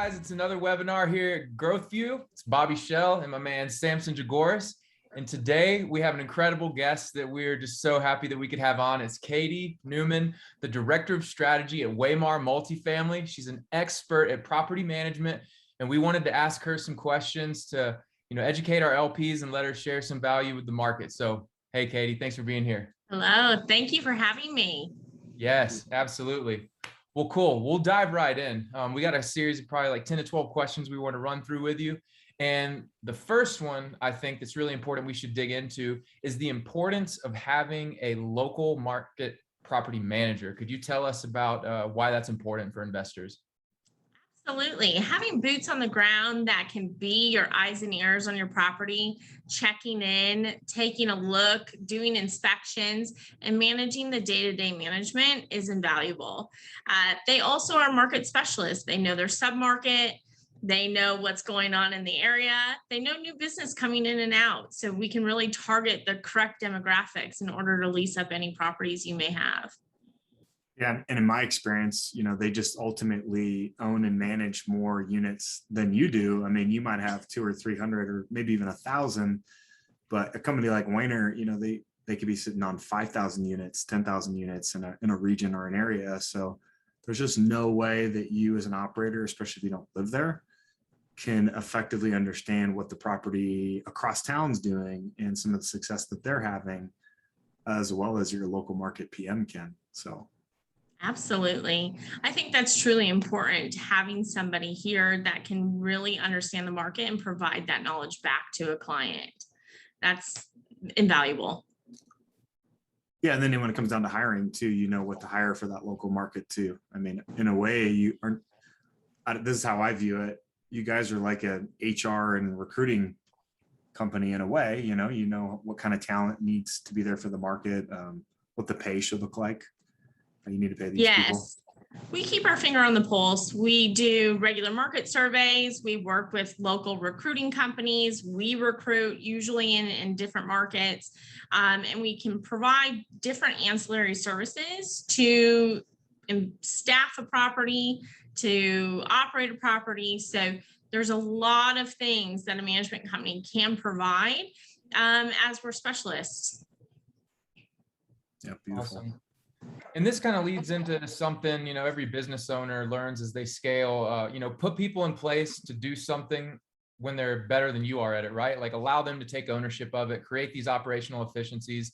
guys, it's another webinar here at Growth View. It's Bobby Shell and my man Samson Jagoras. And today we have an incredible guest that we're just so happy that we could have on. It's Katie Neuman, the Director of Strategy at Wehner Multifamily. She's an expert at property management, and we wanted to ask her some questions to, educate our LPs and let her share some value with the market. So, hey, Katie, thanks for being here. Hello, thank you for having me. Yes, absolutely. Well, cool. We'll dive right in. We got a series of probably like 10 to 12 questions we want to run through with you. And the first one I think that's really important we should dig into is the importance of having a local market property manager. Could you tell us about why that's important for investors? Absolutely. Having boots on the ground that can be your eyes and ears on your property, checking in, taking a look, doing inspections, and managing the day-to-day management is invaluable. They also are market specialists. They know their submarket. They know what's going on in the area. They know new business coming in and out. So we can really target the correct demographics in order to lease up any properties you may have. Yeah, and in my experience, they just ultimately own and manage more units than you do. I mean, you might have 200 or 300 or maybe even 1,000, but a company like Wehner, they could be sitting on 5,000 units, 10,000 units in a region or an area. So there's just no way that you as an operator, especially if you don't live there, can effectively understand what the property across town's doing and some of the success that they're having, as well as your local market PM can. So. Absolutely. I think that's truly important, having somebody here that can really understand the market and provide that knowledge back to a client. That's invaluable. Yeah, and then when it comes down to hiring too, you know what to hire for that local market too. I mean, in a way, you aren't. This is how I view it. You guys are like an HR and recruiting company in a way. You know what kind of talent needs to be there for the market, what the pay should look like. You need to pay these people. Yes, we keep our finger on the pulse. We do regular market surveys. We work with local recruiting companies. We recruit usually in different markets, and we can provide different ancillary services to staff a property, to operate a property. So there's a lot of things that a management company can provide as we're specialists. Yeah, beautiful. Awesome. And this kind of leads into something, every business owner learns as they scale, put people in place to do something when they're better than you are at it, right? Like allow them to take ownership of it, create these operational efficiencies.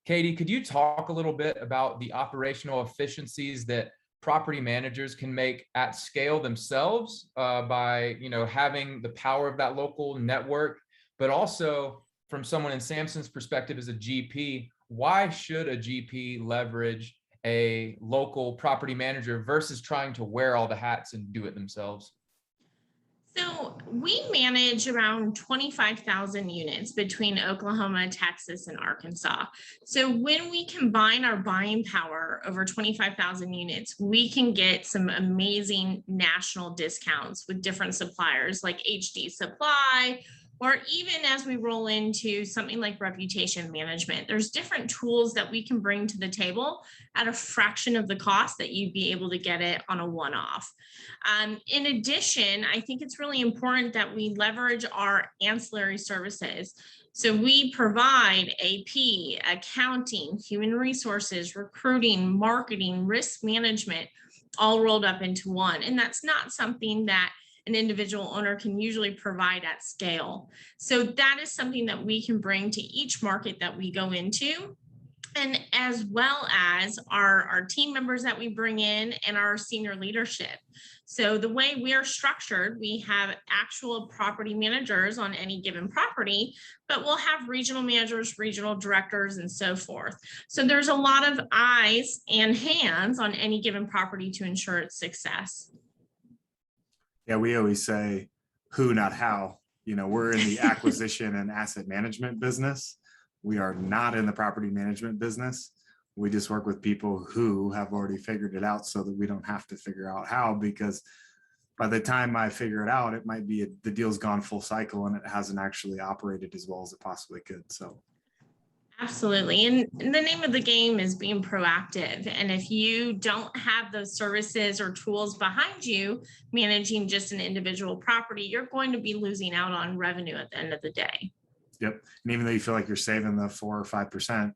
Katie, could you talk a little bit about the operational efficiencies that property managers can make at scale themselves by, having the power of that local network, but also from someone in Samson's perspective as a GP, why should a GP leverage a local property manager versus trying to wear all the hats and do it themselves? So we manage around 25,000 units between Oklahoma, Texas, and Arkansas. So when we combine our buying power over 25,000 units, we can get some amazing national discounts with different suppliers like HD Supply, or even as we roll into something like reputation management. There's different tools that we can bring to the table at a fraction of the cost that you'd be able to get it on a one-off. In addition, I think it's really important that we leverage our ancillary services. So we provide AP, accounting, human resources, recruiting, marketing, risk management, all rolled up into one. And that's not something that an individual owner can usually provide at scale. So that is something that we can bring to each market that we go into, and as well as our team members that we bring in and our senior leadership. So the way we are structured, we have actual property managers on any given property, but we'll have regional managers, regional directors, and so forth. So there's a lot of eyes and hands on any given property to ensure its success. Yeah, we always say who, not how. We're in the acquisition and asset management business. We are not in the property management business. We just work with people who have already figured it out so that we don't have to figure out how, because by the time I figure it out, it might be the deal's gone full cycle and it hasn't actually operated as well as it possibly could. So Absolutely. And the name of the game is being proactive. And if you don't have those services or tools behind you managing just an individual property, you're going to be losing out on revenue at the end of the day. Yep. And even though you feel like you're saving the 4 or 5%,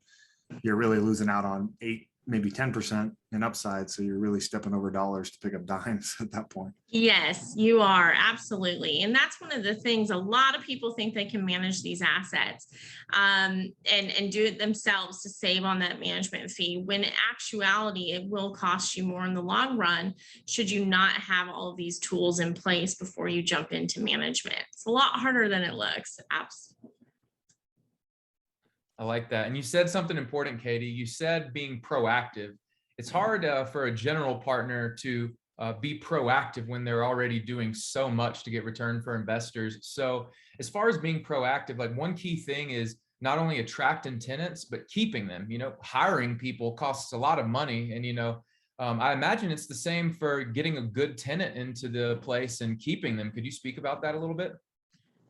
you're really losing out on 8, maybe 10% in upside. So you're really stepping over dollars to pick up dimes at that point. Yes, you are. Absolutely. And that's one of the things a lot of people think they can manage these assets and do it themselves to save on that management fee, when in actuality, it will cost you more in the long run should you not have all of these tools in place before you jump into management. It's a lot harder than it looks. Absolutely. I like that. And you said something important, Katie. You said being proactive. It's hard for a general partner to be proactive when they're already doing so much to get return for investors. So as far as being proactive, like one key thing is not only attracting tenants, but keeping them. Hiring people costs a lot of money. And, I imagine it's the same for getting a good tenant into the place and keeping them. Could you speak about that a little bit?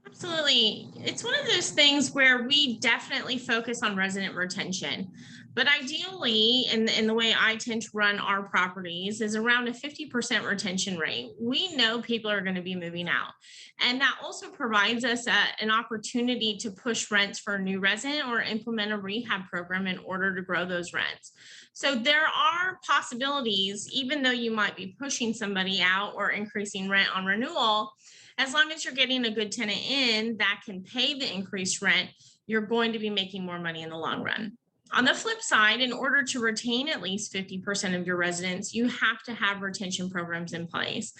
Absolutely. It's one of those things where we definitely focus on resident retention, but ideally, in the way I tend to run our properties, is around a 50% retention rate. We know people are going to be moving out, and that also provides us an opportunity to push rents for a new resident or implement a rehab program in order to grow those rents. So there are possibilities, even though you might be pushing somebody out or increasing rent on renewal. As long as you're getting a good tenant in that can pay the increased rent, you're going to be making more money in the long run. On the flip side, in order to retain at least 50% of your residents, you have to have retention programs in place.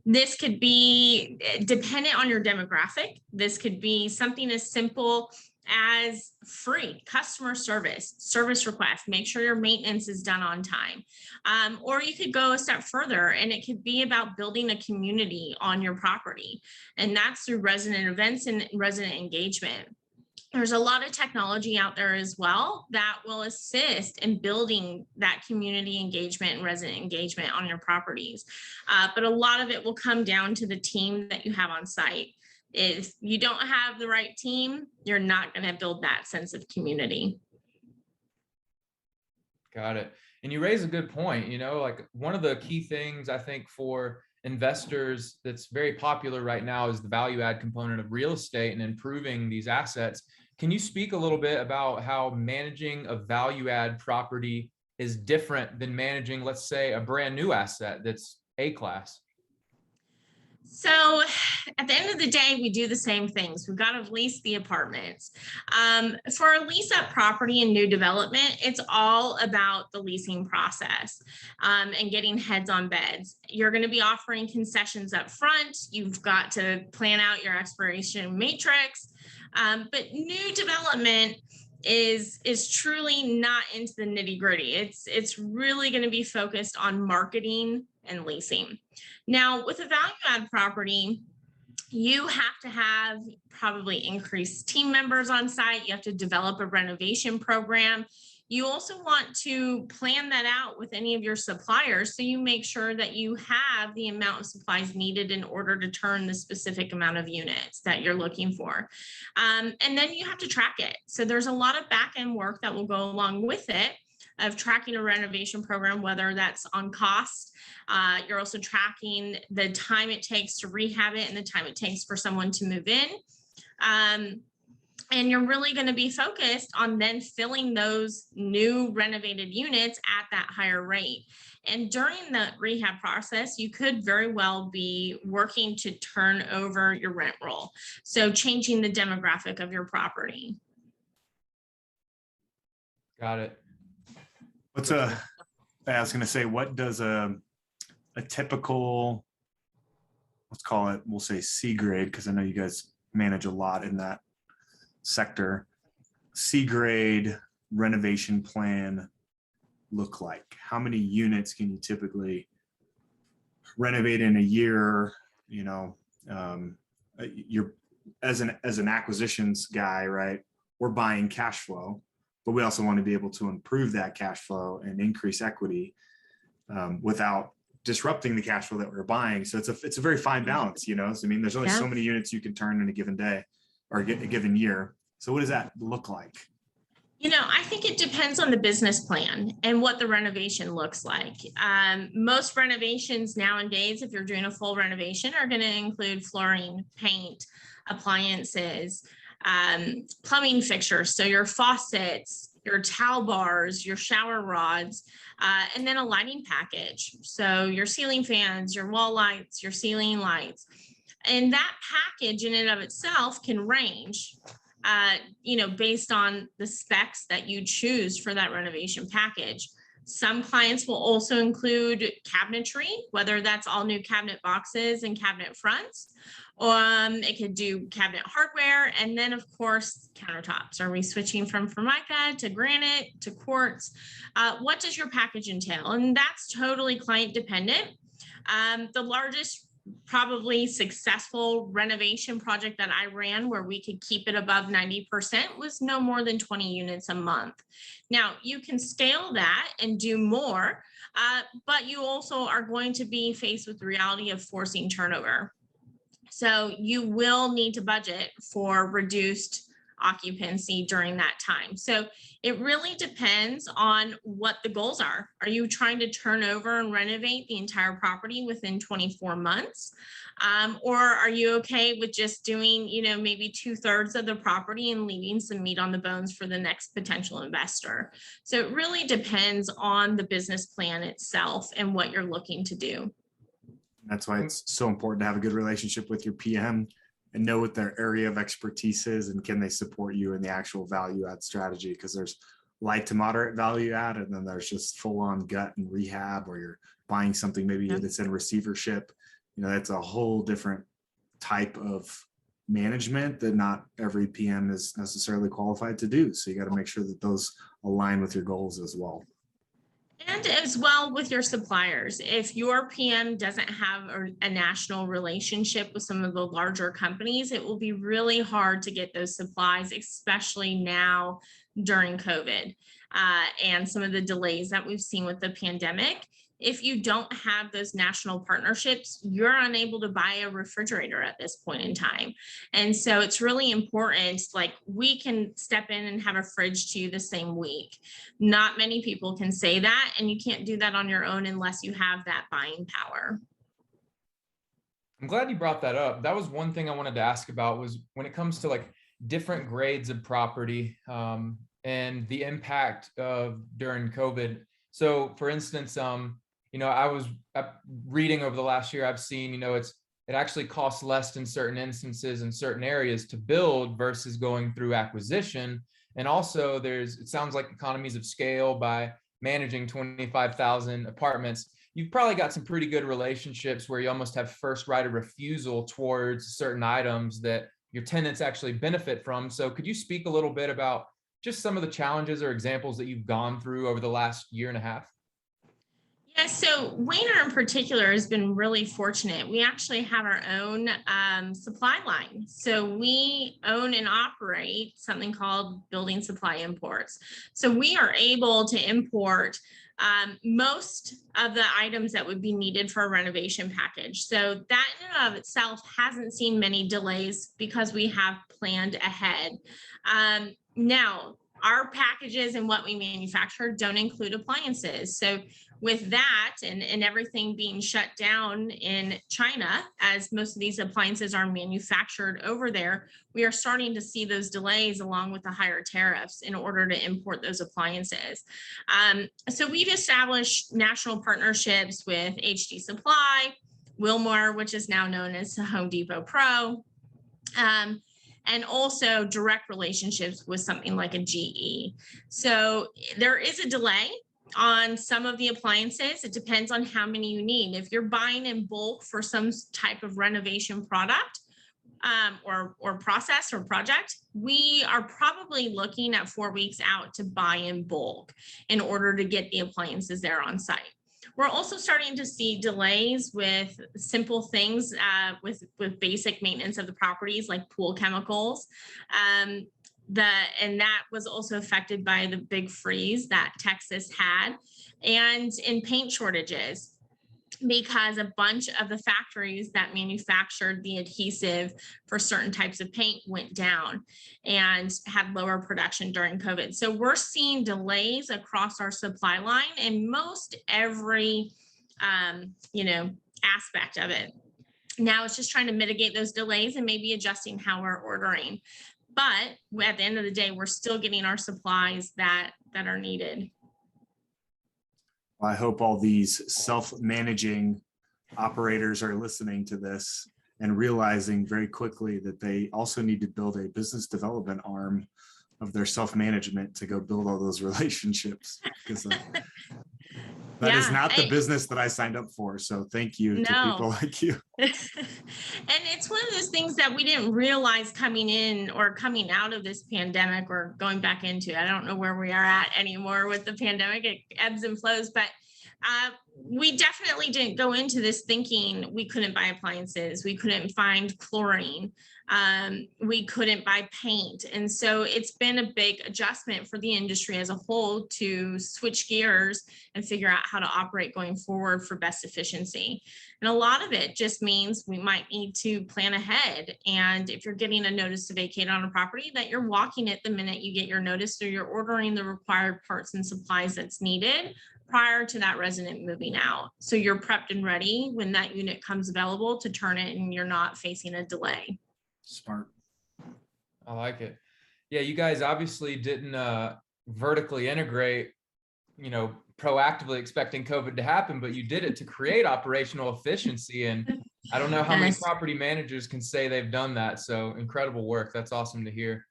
This could be dependent on your demographic. This could be something as simple as free customer service request, make sure your maintenance is done on time. Or you could go a step further, and it could be about building a community on your property. And that's through resident events and resident engagement. There's a lot of technology out there as well that will assist in building that community engagement and resident engagement on your properties. But a lot of it will come down to the team that you have on site. If you don't have the right team, you're not going to build that sense of community. Got it. And you raise a good point. Like one of the key things I think for investors that's very popular right now is the value add component of real estate and improving these assets. Can you speak a little bit about how managing a value add property is different than managing, let's say, a brand new asset that's A class? So at the end of the day, we do the same things. We've got to lease the apartments. For a lease up property and new development, it's all about the leasing process and getting heads on beds. You're going to be offering concessions up front. You've got to plan out your expiration matrix. But new development is truly not into the nitty gritty. It's really going to be focused on marketing and leasing. Now, with a value add property, you have to have probably increased team members on site. You have to develop a renovation program. You also want to plan that out with any of your suppliers so you make sure that you have the amount of supplies needed in order to turn the specific amount of units that you're looking for. And then you have to track it. So there's a lot of back end work that will go along with it, of tracking a renovation program, whether that's on cost. You're also tracking the time it takes to rehab it and the time it takes for someone to move in. And you're really going to be focused on then filling those new renovated units at that higher rate. And during the rehab process, you could very well be working to turn over your rent roll. So changing the demographic of your property. Got it. I was going to say, what does a typical, let's call it, we'll say C grade, because I know you guys manage a lot in that sector, C grade renovation plan look like? How many units can you typically renovate in a year? You're as an acquisitions guy, right? We're buying cash flow, but we also want to be able to improve that cash flow and increase equity without disrupting the cash flow that we're buying. So it's a very fine balance, So, I mean, there's only so many units you can turn in a given day or a given year. So what does that look like? I think it depends on the business plan and what the renovation looks like. Most renovations nowadays, if you're doing a full renovation, are going to include flooring, paint, appliances, plumbing fixtures. So your faucets, your towel bars, your shower rods, and then a lighting package. So your ceiling fans, your wall lights, your ceiling lights. And that package in and of itself can range based on the specs that you choose for that renovation package. Some clients will also include cabinetry, whether that's all new cabinet boxes and cabinet fronts. It could do cabinet hardware, and then of course countertops. Are we switching from Formica to granite to quartz? What does your package entail? And that's totally client dependent. The largest probably successful renovation project that I ran where we could keep it above 90% was no more than 20 units a month. Now you can scale that and do more, but you also are going to be faced with the reality of forcing turnover. So you will need to budget for reduced occupancy during that time. So it really depends on what the goals are. Are you trying to turn over and renovate the entire property within 24 months? Or are you okay with just doing, maybe 2/3 of the property and leaving some meat on the bones for the next potential investor? So it really depends on the business plan itself and what you're looking to do. That's why it's so important to have a good relationship with your PM and know what their area of expertise is and can they support you in the actual value add strategy, because there's light to moderate value add, and then there's just full on gut and rehab, or you're buying something maybe that's in receivership. That's a whole different type of management that not every PM is necessarily qualified to do. So you got to make sure that those align with your goals as well. And as well with your suppliers. If your PM doesn't have a national relationship with some of the larger companies, it will be really hard to get those supplies, especially now during COVID and some of the delays that we've seen with the pandemic. If you don't have those national partnerships, you're unable to buy a refrigerator at this point in time. And so it's really important, like we can step in and have a fridge to you the same week. Not many people can say that, and you can't do that on your own unless you have that buying power. I'm glad you brought that up. That was one thing I wanted to ask about, was when it comes to like different grades of property and the impact of during COVID. So for instance, I was reading over the last year, I've seen, it actually costs less in certain instances in certain areas to build versus going through acquisition. And also it sounds like economies of scale by managing 25,000 apartments. You've probably got some pretty good relationships where you almost have first right of refusal towards certain items that your tenants actually benefit from. So could you speak a little bit about just some of the challenges or examples that you've gone through over the last year and a half? Yeah, so Wehner in particular has been really fortunate. We actually have our own supply line. So we own and operate something called building supply imports. So we are able to import most of the items that would be needed for a renovation package. So that in and of itself hasn't seen many delays because we have planned ahead. Now, our packages and what we manufacture don't include appliances. So with that and everything being shut down in China, as most of these appliances are manufactured over there, we are starting to see those delays along with the higher tariffs in order to import those appliances. So we've established national partnerships with HD Supply, Wilmar, which is now known as Home Depot Pro, and also direct relationships with something like a GE. So there is a delay on some of the appliances. It depends on how many you need. If you're buying in bulk for some type of renovation product or process or project, we are probably looking at 4 weeks out to buy in bulk in order to get the appliances there on site. We're also starting to see delays with simple things with basic maintenance of the properties like pool chemicals. And that was also affected by the big freeze that Texas had, and in paint shortages. because a bunch of the factories that manufactured the adhesive for certain types of paint went down and had lower production during COVID. So we're seeing delays across our supply line in most every, aspect of it. Now it's just trying to mitigate those delays and maybe adjusting how we're ordering. But at the end of the day, we're still getting our supplies that are needed. I hope all these self-managing operators are listening to this and realizing very quickly that they also need to build a business development arm of their self-management to go build all those relationships. Because that is not the business that I signed up for. So thank you to people like you. And it's one of those things that we didn't realize coming in or coming out of this pandemic or going back into. I don't know where we are at anymore with the pandemic. It ebbs and flows, but we definitely didn't go into this thinking we couldn't buy appliances, we couldn't find chlorine, we couldn't buy paint. And so it's been a big adjustment for the industry as a whole to switch gears and figure out how to operate going forward for best efficiency. And a lot of it just means we might need to plan ahead. And if you're getting a notice to vacate on a property, that you're walking it the minute you get your notice, so you're ordering the required parts and supplies that's needed prior to that resident moving out. So you're prepped and ready when that unit comes available to turn it and you're not facing a delay. Smart. I like it. Yeah, you guys obviously didn't vertically integrate, proactively expecting COVID to happen, but you did it to create operational efficiency. And I don't know how many property managers can say they've done that. So incredible work. That's awesome to hear.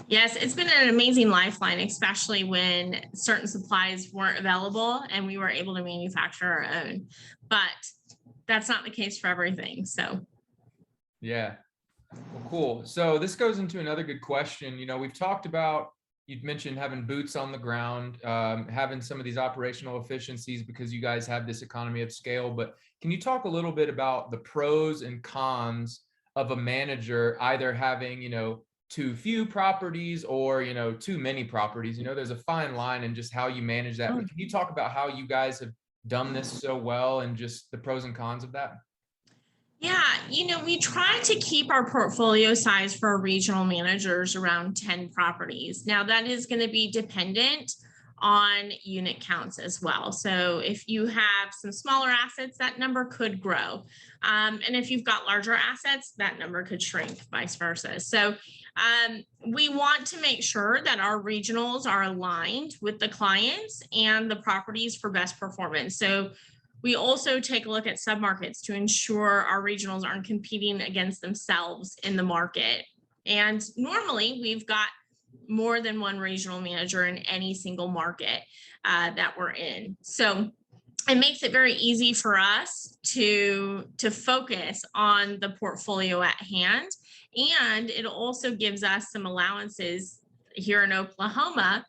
Yes, it's been an amazing lifeline, especially when certain supplies weren't available and we were able to manufacture our own. But that's not the case for everything. So, yeah. Well, cool. So this goes into another good question. We've talked about, you'd mentioned having boots on the ground, having some of these operational efficiencies because you guys have this economy of scale. But can you talk a little bit about the pros and cons of a manager either having, too few properties or, too many properties? There's a fine line in just how you manage that. But can you talk about how you guys have done this so well and just the pros and cons of that? Yeah, we try to keep our portfolio size for regional managers around 10 properties. Now that is going to be dependent on unit counts as well. So if you have some smaller assets, that number could grow. And if you've got larger assets, that number could shrink, vice versa. So we want to make sure that our regionals are aligned with the clients and the properties for best performance. So we also take a look at submarkets to ensure our regionals aren't competing against themselves in the market. And normally we've got more than one regional manager in any single market that we're in. So it makes it very easy for us to focus on the portfolio at hand. And it also gives us some allowances here in Oklahoma,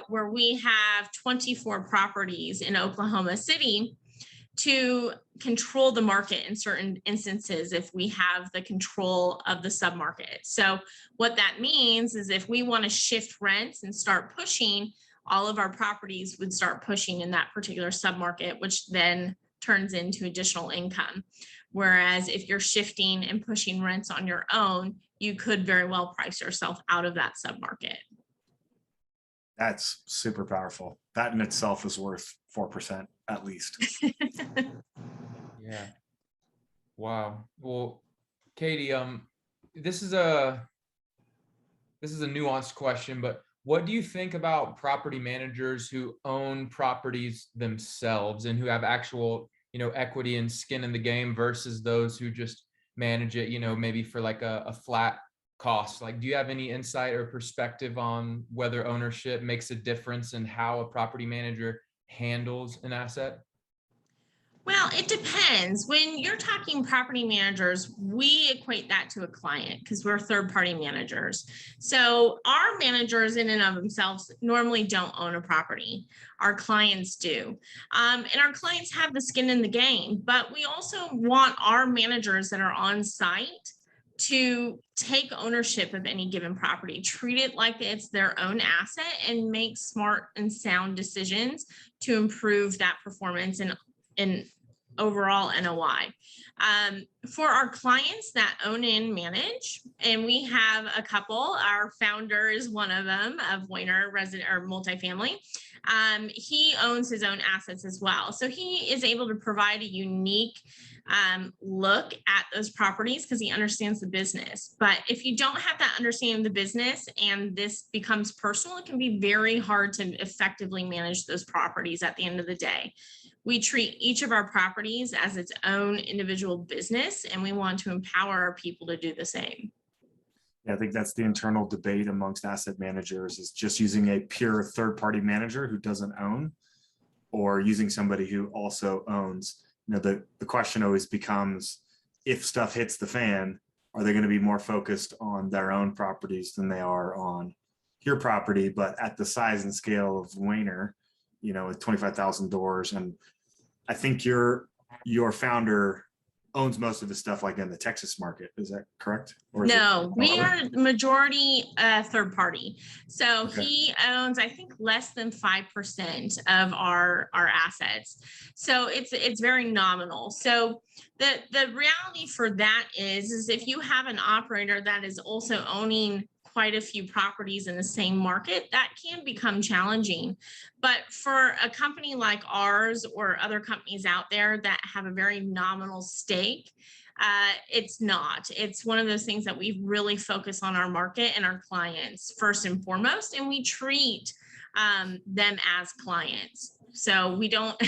where we have 24 properties in Oklahoma City to control the market in certain instances if we have the control of the submarket. So what that means is if we want to shift rents and start pushing, all of our properties would start pushing in that particular submarket, which then turns into additional income. Whereas if you're shifting and pushing rents on your own, you could very well price yourself out of that submarket. That's super powerful. That in itself is worth 4% at least. Yeah. Wow. Well, Katie, this is a nuanced question, but what do you think about property managers who own properties themselves and who have actual, equity and skin in the game versus those who just manage it, maybe for like a flat cost? Like, do you have any insight or perspective on whether ownership makes a difference in how a property manager handles an asset? Well, it depends. When you're talking property managers, we equate that to a client because we're third-party managers. So our managers in and of themselves normally don't own a property. Our clients do. And our clients have the skin in the game, but we also want our managers that are on site to take ownership of any given property, treat it like it's their own asset, and make smart and sound decisions to improve that performance and overall NOI. For our clients that own and manage, and we have a couple, our founder is one of them, of Wehner Multifamily. He owns his own assets as well. So he is able to provide a unique look at those properties because he understands the business. But if you don't have that understanding of the business and this becomes personal, it can be very hard to effectively manage those properties at the end of the day. We treat each of our properties as its own individual business, and we want to empower our people to do the same. Yeah, I think that's the internal debate amongst asset managers, is just using a pure third-party manager who doesn't own, or using somebody who also owns. You know, the question always becomes, if stuff hits the fan, are they going to be more focused on their own properties than they are on your property? But at the size and scale of Wehner, you know, with 25,000 doors, and I think your founder owns most of his stuff like in the Texas market. Is that correct? Or is No, we are majority third party. So Okay. he owns, I think, less than 5% of our assets. So it's very nominal. So the reality for that is if you have an operator that is also owning quite a few properties in the same market, that can become challenging. But for a company like ours or other companies out there that have a very nominal stake, it's not. It's one of those things that we really focus on our market and our clients first and foremost, and we treat them as clients. So we don't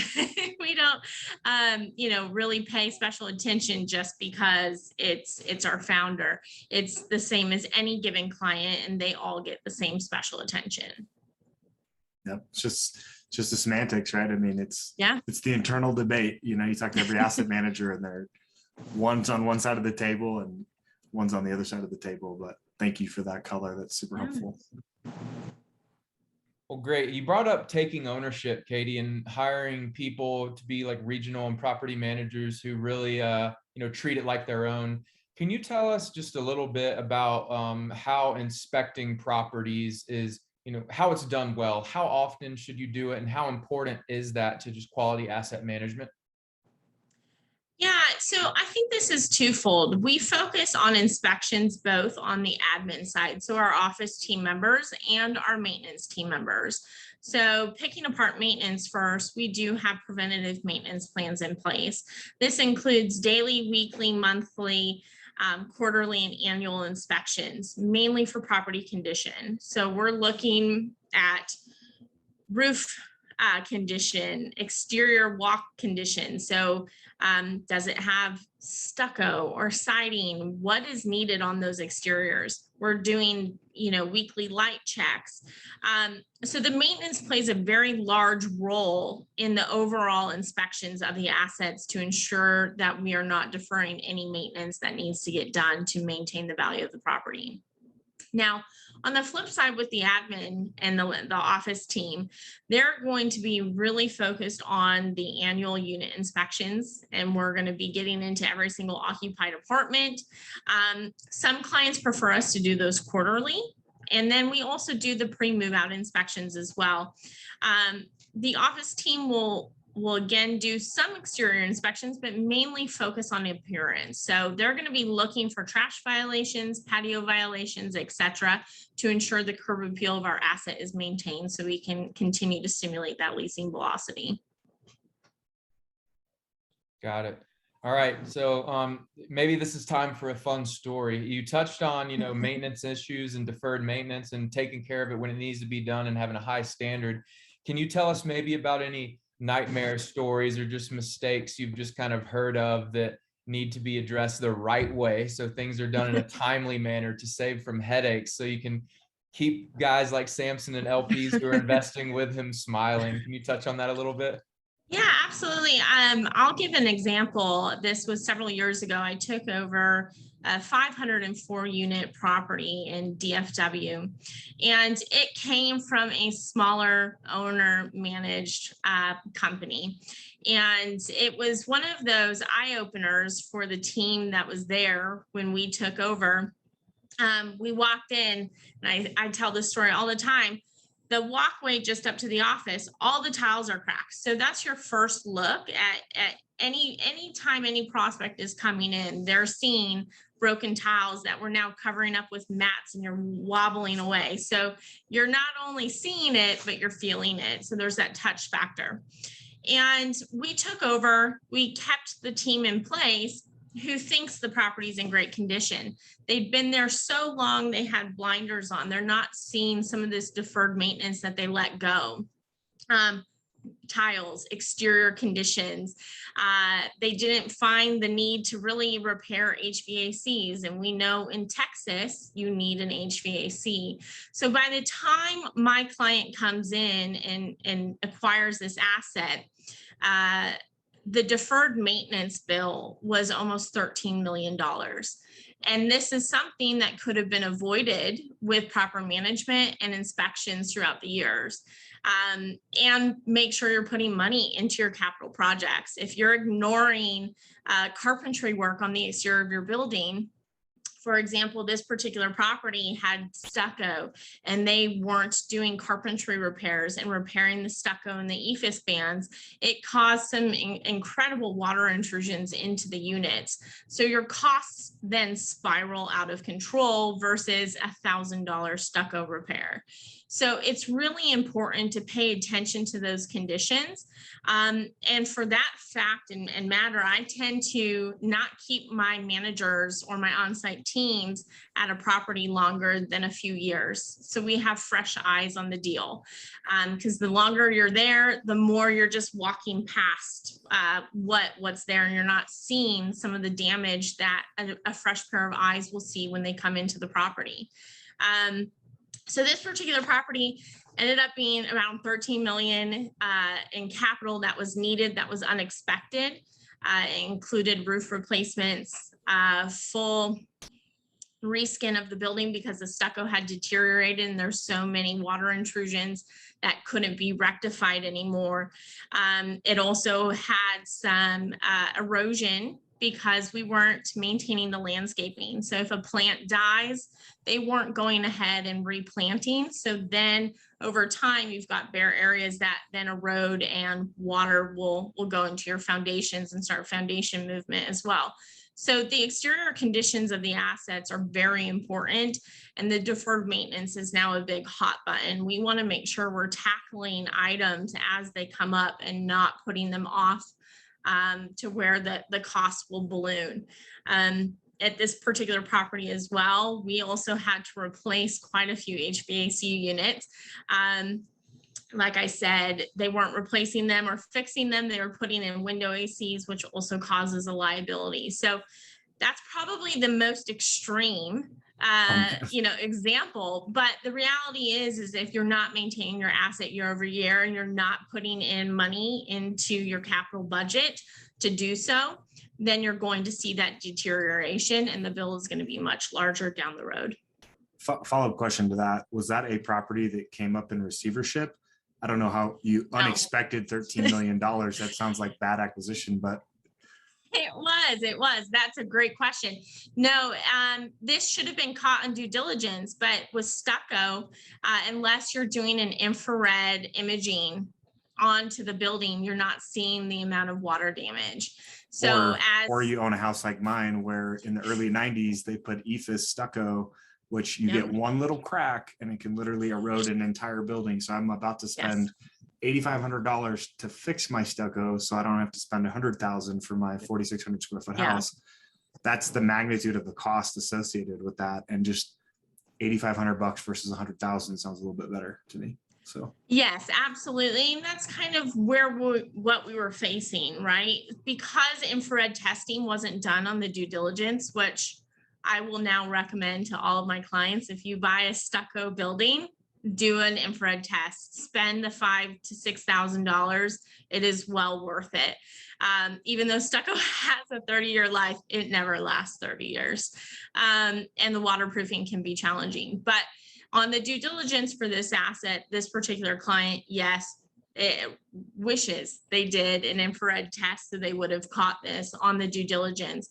really pay special attention just because it's our founder. It's the same as any given client, and they all get the same special attention. Yep, it's just the semantics, right? I mean, it's the internal debate. You know, you talk to every asset manager, and they're one's on one side of the table and one's on the other side of the table. But thank you for that color. That's super helpful. Well, great. You brought up taking ownership, Katie, and hiring people to be like regional and property managers who really, treat it like their own. Can you tell us just a little bit about how inspecting properties is, how it's done well? How often should you do it, and how important is that to just quality asset management? Yeah, so I think this is twofold. We focus on inspections both on the admin side, so our office team members and our maintenance team members. So picking apart maintenance first, we do have preventative maintenance plans in place. This includes daily, weekly, monthly, quarterly, and annual inspections, mainly for property condition. So we're looking at roof condition, exterior walk condition. So does it have stucco or siding? What is needed on those exteriors? We're doing, weekly light checks. So the maintenance plays a very large role in the overall inspections of the assets to ensure that we are not deferring any maintenance that needs to get done to maintain the value of the property. Now, on the flip side with the admin and the office team, they're going to be really focused on the annual unit inspections, and we're going to be getting into every single occupied apartment. Some clients prefer us to do those quarterly, and then we also do the pre-move out inspections as well. The office team will again do some exterior inspections, but mainly focus on appearance. So they're going to be looking for trash violations, patio violations, etc., to ensure the curb appeal of our asset is maintained so we can continue to stimulate that leasing velocity. Got it. All right. So maybe this is time for a fun story. You touched on, maintenance issues and deferred maintenance and taking care of it when it needs to be done and having a high standard. Can you tell us maybe about any nightmare stories or just mistakes you've just kind of heard of that need to be addressed the right way, so things are done in a timely manner to save from headaches, so you can keep guys like Samson and LPs who are investing with him smiling? Can you touch on that a little bit? Yeah, absolutely. I'll give an example. This was several years ago. I took over a 504 unit property in DFW, and it came from a smaller owner managed company. And it was one of those eye openers for the team that was there when we took over. We walked in, and I tell this story all the time. the walkway just up to the office, all the tiles are cracked. So that's your first look at any time any prospect is coming in, they're seeing broken tiles that we're now covering up with mats and you're wobbling away. So you're not only seeing it, but you're feeling it. So there's that touch factor. And we took over, we kept the team in place who thinks the property's in great condition. They've been there so long, they had blinders on. They're not seeing some of this deferred maintenance that they let go. Tiles, exterior conditions. They didn't find the need to really repair HVACs. And we know in Texas, you need an HVAC. So by the time my client comes in and acquires this asset, the deferred maintenance bill was almost $13 million. And this is something that could have been avoided with proper management and inspections throughout the years. And make sure you're putting money into your capital projects. If you're ignoring carpentry work on the exterior of your building, for example, this particular property had stucco and they weren't doing carpentry repairs and repairing the stucco and the EFIS bands, it caused some incredible water intrusions into the units. So your costs then spiral out of control versus $1,000 stucco repair. So it's really important to pay attention to those conditions. And for that fact and matter, I tend to not keep my managers or my on-site teams at a property longer than a few years. So we have fresh eyes on the deal. Because the longer you're there, the more you're just walking past what's there, and you're not seeing some of the damage that a fresh pair of eyes will see when they come into the property. So this particular property ended up being around 13 million in capital that was needed, that was unexpected. It included roof replacements, full reskin of the building because the stucco had deteriorated and there's so many water intrusions that couldn't be rectified anymore. It also had some erosion because we weren't maintaining the landscaping. So if a plant dies, they weren't going ahead and replanting. So then over time, you've got bare areas that then erode and water will go into your foundations and start foundation movement as well. So the exterior conditions of the assets are very important, and the deferred maintenance is now a big hot button. We want to make sure we're tackling items as they come up and not putting them off to where the cost will balloon. At this particular property as well, we also had to replace quite a few HVAC units. Like I said, they weren't replacing them or fixing them. They were putting in window ACs, which also causes a liability. So that's probably the most extreme example. But the reality is if you're not maintaining your asset year over year and you're not putting in money into your capital budget to do so, then you're going to see that deterioration and the bill is going to be much larger down the road. Follow-up question to that. Was that a property that came up in receivership? I don't know how you unexpected $13 million. That sounds like bad acquisition, but. It was. That's a great question. No, this should have been caught on due diligence, but with stucco, unless you're doing an infrared imaging onto the building, you're not seeing the amount of water damage. So or you own a house like mine where in the early 90s, they put EFIS stucco, which you get one little crack and it can literally erode an entire building. So I'm about to spend $8,500 to fix my stucco so I don't have to spend $100,000 for my 4,600 square foot house. That's the magnitude of the cost associated with that. And just $8,500 versus $100,000 sounds a little bit better to me. So yes, absolutely. And that's kind of where what we were facing, right? Because infrared testing wasn't done on the due diligence, which I will now recommend to all of my clients. If you buy a stucco building, do an infrared test, spend the $5,000 to $6,000. It is well worth it. Even though stucco has a 30-year life, it never lasts 30 years. And the waterproofing can be challenging. But on the due diligence for this asset, this particular client, yes, it wishes they did an infrared test so they would have caught this on the due diligence.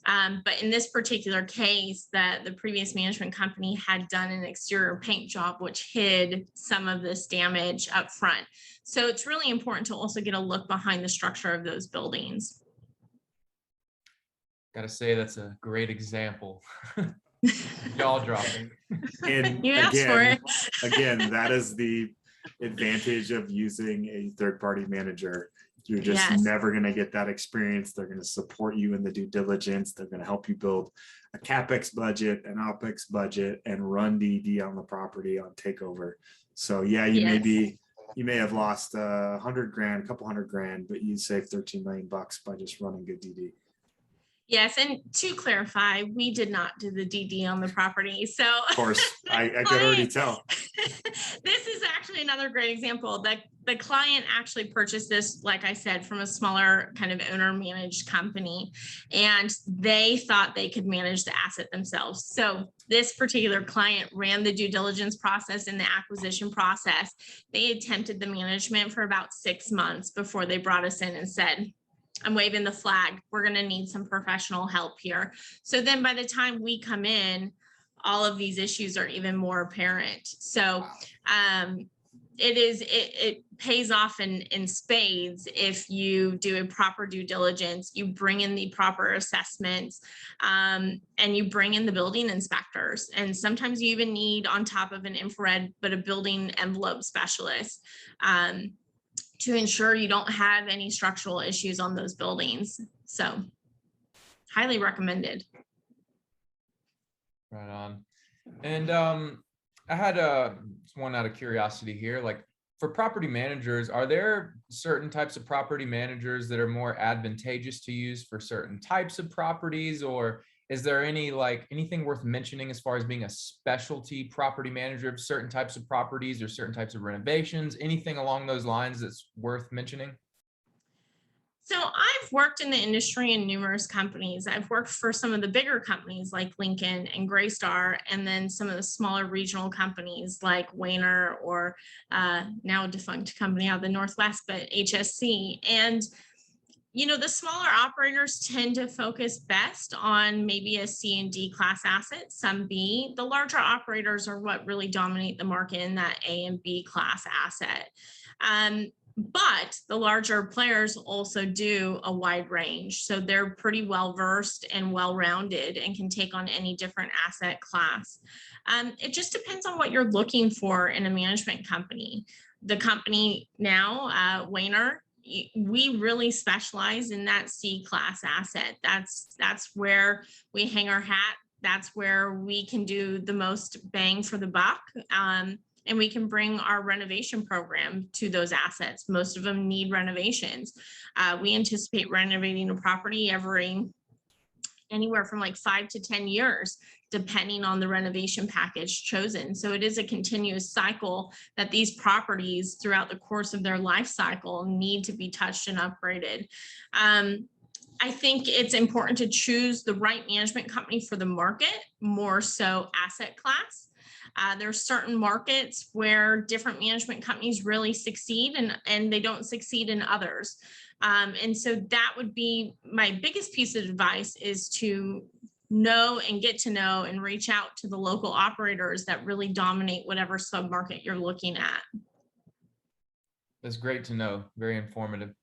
But in this particular case, that the previous management company had done an exterior paint job, which hid some of this damage up front. So it's really important to also get a look behind the structure of those buildings. Gotta say, that's a great example. Jaw dropping. And You asked for it. again, that is the advantage of using a third-party manager. You're just Yes. never going to get that experience. They're going to support you in the due diligence. They're going to help you build a CapEx budget, an OpEx budget, and run DD on the property on takeover. So yeah, you may have lost $100,000, a couple $100,000, but you save 13 million bucks by just running good DD. Yes, and to clarify, we did not do the DD on the property. So Of course, I could already tell. This is actually another great example that the client actually purchased this, like I said, from a smaller kind of owner managed company, and they thought they could manage the asset themselves. So this particular client ran the due diligence process and the acquisition process. They attempted the management for about 6 months before they brought us in and said, I'm waving the flag. We're going to need some professional help here. So then by the time we come in, all of these issues are even more apparent. So it pays off in spades if you do a proper due diligence, you bring in the proper assessments, and you bring in the building inspectors. And sometimes you even need, on top of an infrared, but a building envelope specialist, to ensure you don't have any structural issues on those buildings. So highly recommended. Right on. And I had one out of curiosity here, like for property managers, are there certain types of property managers that are more advantageous to use for certain types of properties, or is there anything worth mentioning as far as being a specialty property manager of certain types of properties or certain types of renovations? Anything along those lines that's worth mentioning? So I've worked in the industry in numerous companies. I've worked for some of the bigger companies like Lincoln and Greystar, and then some of the smaller regional companies like Wehner, or now a defunct company out of the Northwest, but HSC. And the smaller operators tend to focus best on maybe a C and D class asset, some B. The larger operators are what really dominate the market in that A and B class asset. But the larger players also do a wide range. So they're pretty well versed and well-rounded and can take on any different asset class. It just depends on what you're looking for in a management company. The company now, Wehner, we really specialize in that C class asset. That's where we hang our hat. That's where we can do the most bang for the buck. And we can bring our renovation program to those assets. Most of them need renovations. We anticipate renovating a property anywhere from like 5 to 10 years, depending on the renovation package chosen. So it is a continuous cycle that these properties throughout the course of their life cycle need to be touched and upgraded. I think it's important to choose the right management company for the market, more so asset class. There's certain markets where different management companies really succeed and they don't succeed in others. And so that would be my biggest piece of advice, is to know and get to know and reach out to the local operators that really dominate whatever submarket you're looking at. That's great to know. Very informative.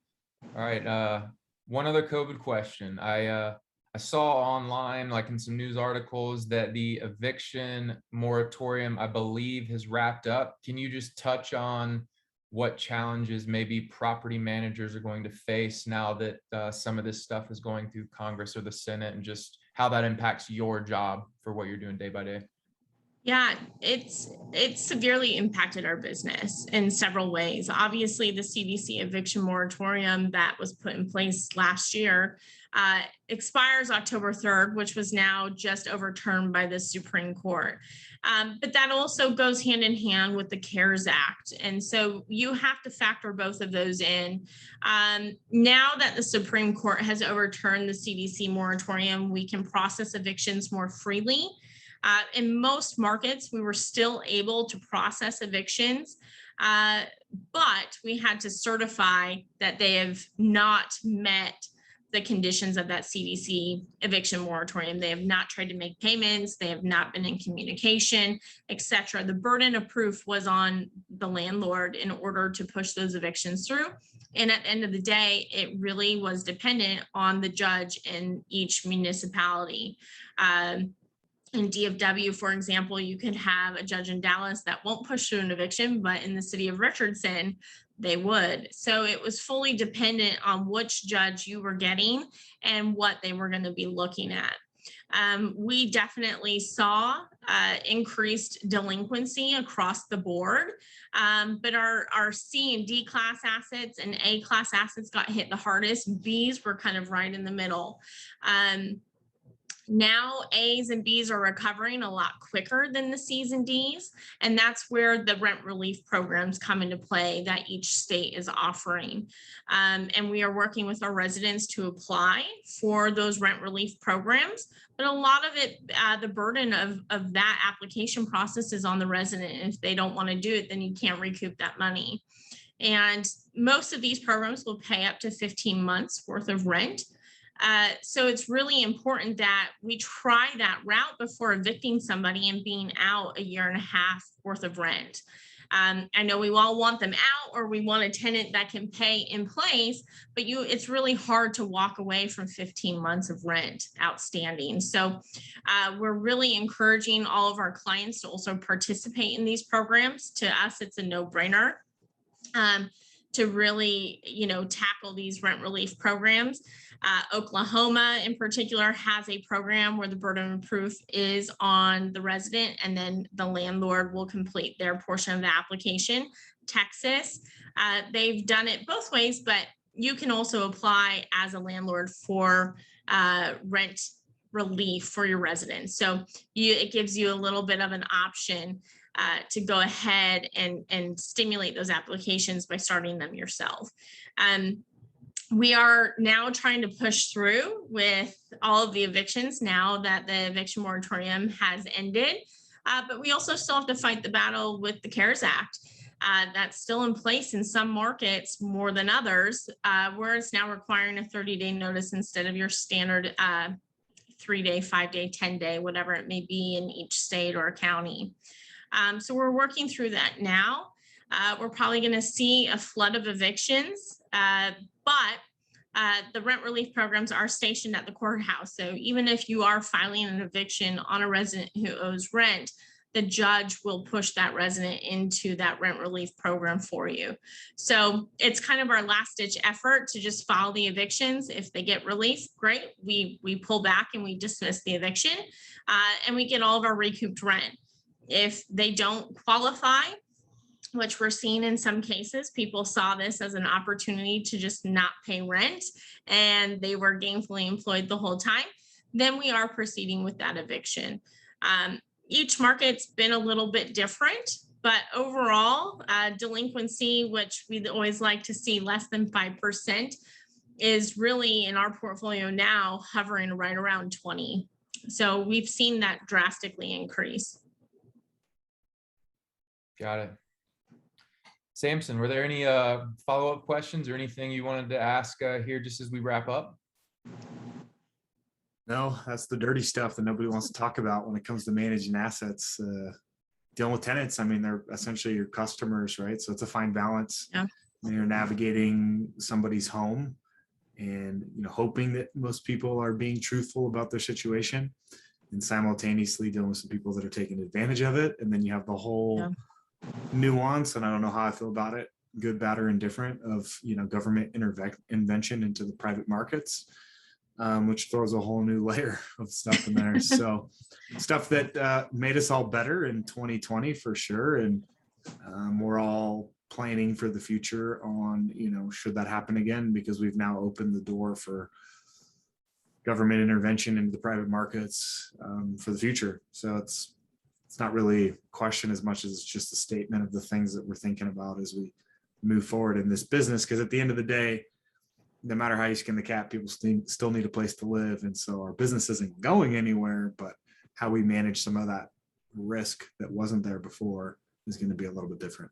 All right. One other COVID question. I saw online, like in some news articles, that the eviction moratorium, I believe, has wrapped up. Can you just touch on what challenges maybe property managers are going to face now that some of this stuff is going through Congress or the Senate, and just how that impacts your job for what you're doing day by day? Yeah, it's severely impacted our business in several ways. Obviously, the CDC eviction moratorium that was put in place last year expires October 3rd, which was now just overturned by the Supreme Court. But that also goes hand in hand with the CARES Act. And so you have to factor both of those in. Now that the Supreme Court has overturned the CDC moratorium, we can process evictions more freely. In most markets, we were still able to process evictions, but we had to certify that they have not met the conditions of that CDC eviction moratorium. They have not tried to make payments. They have not been in communication, etc. The burden of proof was on the landlord in order to push those evictions through. And at the end of the day, it really was dependent on the judge in each municipality. In DFW, for example, you could have a judge in Dallas that won't push through an eviction, but in the city of Richardson, they would. So it was fully dependent on which judge you were getting and what they were going to be looking at. We definitely saw increased delinquency across the board, but our C and D class assets and A class assets got hit the hardest. Bs were kind of right in the middle. Now A's and B's are recovering a lot quicker than the C's and D's. And that's where the rent relief programs come into play that each state is offering. And we are working with our residents to apply for those rent relief programs. But a lot of it, the burden of that application process is on the resident. And if they don't want to do it, then you can't recoup that money. And most of these programs will pay up to 15 months worth of rent. So it's really important that we try that route before evicting somebody and being out a year and a half worth of rent. I know we all want them out, or we want a tenant that can pay in place, but it's really hard to walk away from 15 months of rent outstanding. So we're really encouraging all of our clients to also participate in these programs. To us, it's a no-brainer to really, tackle these rent relief programs. Oklahoma in particular has a program where the burden of proof is on the resident, and then the landlord will complete their portion of the application. Texas, they've done it both ways, but you can also apply as a landlord for rent relief for your residents. So it gives you a little bit of an option to go ahead and stimulate those applications by starting them yourself. We are now trying to push through with all of the evictions now that the eviction moratorium has ended, but we also still have to fight the battle with the CARES Act. That's still in place in some markets more than others, where it's now requiring a 30-day notice instead of your standard 3-day, 5-day, 10-day, whatever it may be in each state or county. So we're working through that now. We're probably going to see a flood of evictions, but the rent relief programs are stationed at the courthouse. So even if you are filing an eviction on a resident who owes rent, the judge will push that resident into that rent relief program for you. So it's kind of our last ditch effort to just file the evictions. If they get relief, great. We pull back and we dismiss the eviction and we get all of our recouped rent. If they don't qualify, which we're seeing in some cases, people saw this as an opportunity to just not pay rent and they were gainfully employed the whole time, then we are proceeding with that eviction. Each market's been a little bit different, but overall delinquency, which we'd always like to see less than 5%, is really in our portfolio now hovering right around 20. So we've seen that drastically increase. Got it. Samson, were there any follow-up questions or anything you wanted to ask here just as we wrap up? No, that's the dirty stuff that nobody wants to talk about when it comes to managing assets. Dealing with tenants, I mean, they're essentially your customers, right? So it's a fine balance. Yeah. When you're navigating somebody's home and hoping that most people are being truthful about their situation, and simultaneously dealing with some people that are taking advantage of it. And then you have the whole nuance, and I don't know how I feel about it, good, bad, or indifferent, of government intervention into the private markets, which throws a whole new layer of stuff in there. So stuff that made us all better in 2020 for sure, and we're all planning for the future on should that happen again, because we've now opened the door for government intervention into the private markets for the future. So it's not really a question as much as it's just a statement of the things that we're thinking about as we move forward in this business. Because at the end of the day, no matter how you skin the cat, people still need a place to live. And so our business isn't going anywhere, but how we manage some of that risk that wasn't there before is going to be a little bit different.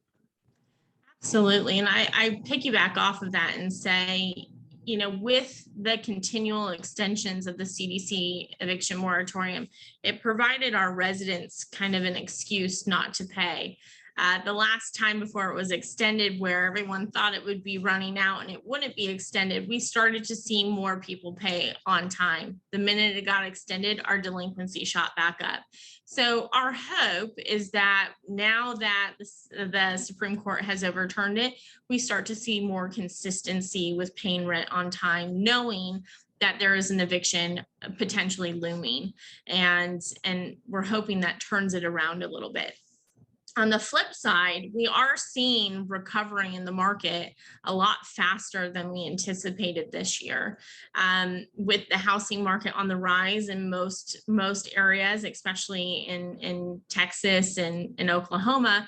Absolutely. And I piggyback off of that and say, with the continual extensions of the CDC eviction moratorium, it provided our residents kind of an excuse not to pay. The last time before it was extended, where everyone thought it would be running out and it wouldn't be extended, we started to see more people pay on time. The minute it got extended, our delinquency shot back up. So our hope is that now that the Supreme Court has overturned it, we start to see more consistency with paying rent on time, knowing that there is an eviction potentially looming. And we're hoping that turns it around a little bit. On the flip side, we are seeing recovery in the market a lot faster than we anticipated this year. With the housing market on the rise in most areas, especially in Texas and in Oklahoma,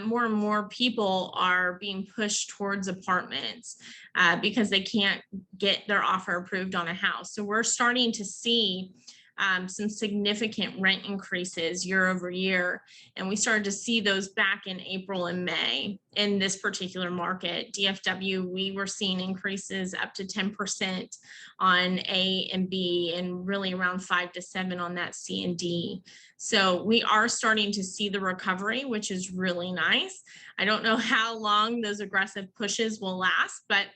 more and more people are being pushed towards apartments because they can't get their offer approved on a house. So we're starting to see some significant rent increases year over year. And we started to see those back in April and May in this particular market. DFW, we were seeing increases up to 10% on A and B, and really around 5 to 7 on that C and D. So we are starting to see the recovery, which is really nice. I don't know how long those aggressive pushes will last, but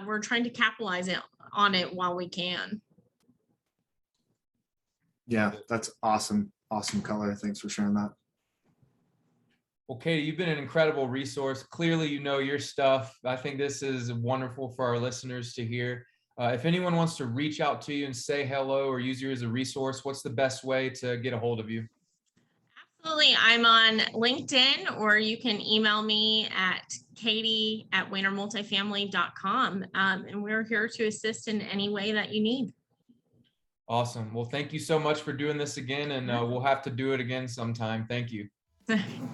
we're trying to capitalize on it while we can. Yeah, that's awesome. Awesome color. Thanks for sharing that. Well, Katie, you've been an incredible resource. Clearly, you know your stuff. I think this is wonderful for our listeners to hear. If anyone wants to reach out to you and say hello or use you as a resource, what's the best way to get a hold of you? Absolutely. I'm on LinkedIn, or you can email me at katie@wehnermultifamily.com. And we're here to assist in any way that you need. Awesome. Well, thank you so much for doing this again, and we'll have to do it again sometime. Thank you.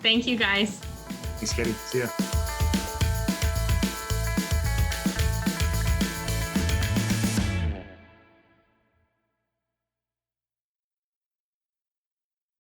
Thank you, guys. Thanks, Katie. See ya.